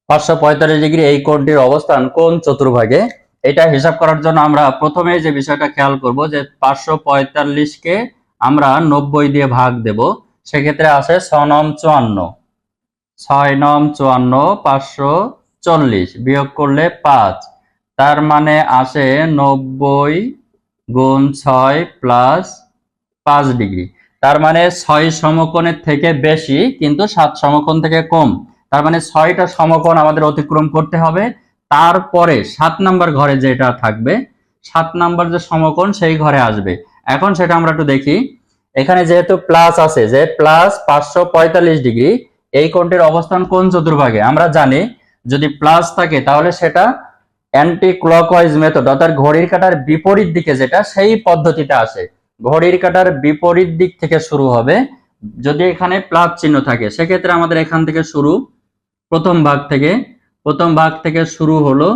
545 degree এই কোণটির অবস্থান কোন চতুর্ভাগে? এটা হিসাব করার জন্য আমরা প্রথমে যে বিষয়টা খেয়াল করব যে 545কে আমরা 90 দিয়ে ভাগ দেব। সেক্ষেত্রে আসে 6 নং 54, 6 নং 54, 540 বিয়োগ করলে 5, তার মানে আসে 90 গুণ 6 প্লাস 5 ডিগ্রি। তার মানে 6 সমকোণের থেকে বেশি কিন্তু 7 সমকোণ থেকে কম। তার মানে 6টা সমকোণ আমাদের অতিক্রম করতে হবে, তারপরে 7 নাম্বার ঘরে যেটা থাকবে 7 নাম্বার যে সমকোণ সেই ঘরে আসবে। এখন সেটা আমরা একটু দেখি। এখানে যেহেতু প্লাস আছে যে প্লাস 545 ডিগ্রি এই কোণটির অবস্থান কোন চতুর্ভাগে? আমরা জানি যদি প্লাস থাকে তাহলে সেটা অ্যান্টি ক্লকওয়াইজ মেথড অর্থাৎ ঘড়ির কাঁটার বিপরীত দিকে যেটা সেই পদ্ধতিতে আসে। ঘড়ির কাঁটার বিপরীত দিক থেকে শুরু হবে যদি এখানে প্লাস চিহ্ন থাকে। সেক্ষেত্রে আমাদের এখান থেকে শুরু, প্রথম ভাগ থেকে শুরু হলো,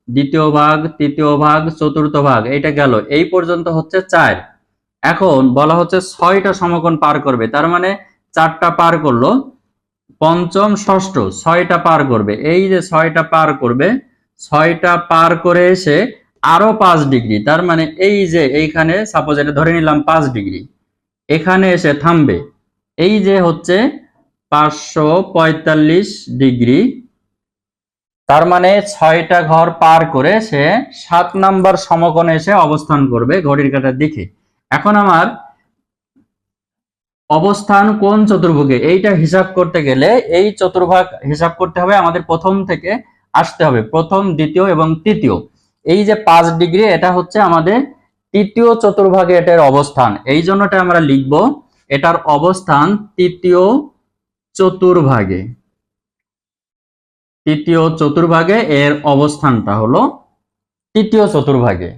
দ্বিতীয় ভাগ, তৃতীয় ভাগ, চতুর্থ ভাগ, এটা গেল এই পর্যন্ত হচ্ছে 4। এখন বলা হচ্ছে 6টা সমকোণ পার করবে, তার মানে 4টা পার করলো, পঞ্চম ষষ্ঠ 6টা পার করবে। এই যে 6টা পার করবে, 6টা পার করে এসে আরো 5 ডিগ্রি, তার মানে এই যে এইখানে সাপোজ এটা ধরে নিলাম 5 ডিগ্রি, এখানে এসে থামবে। এই যে হচ্ছে 545 ডিগ্রি, তার মানে 6টা ঘর পার করে সে 7 নাম্বার সমকোণে এসে অবস্থান করবে ঘড়ির কাঁটার দিকে। এখন আমার অবস্থান কোন চতুর্ভুগে এইটা হিসাব করতে গেলে এই চতুর্ভাগ হিসাব করতে হবে, আমাদের প্রথম থেকে আসতে হবে, প্রথম, দ্বিতীয় এবং তৃতীয়। এই যে 5 ডিগ্রি এটা হচ্ছে আমাদের তৃতীয় চতুর্ভাগে এটার অবস্থান, এই জন্য এটা আমরা লিখব এটার অবস্থান তৃতীয় চতুর্ভাগে। তৃতীয় চতুর্ভাগে এর অবস্থানটা হলো তৃতীয় চতুর্ভাগে।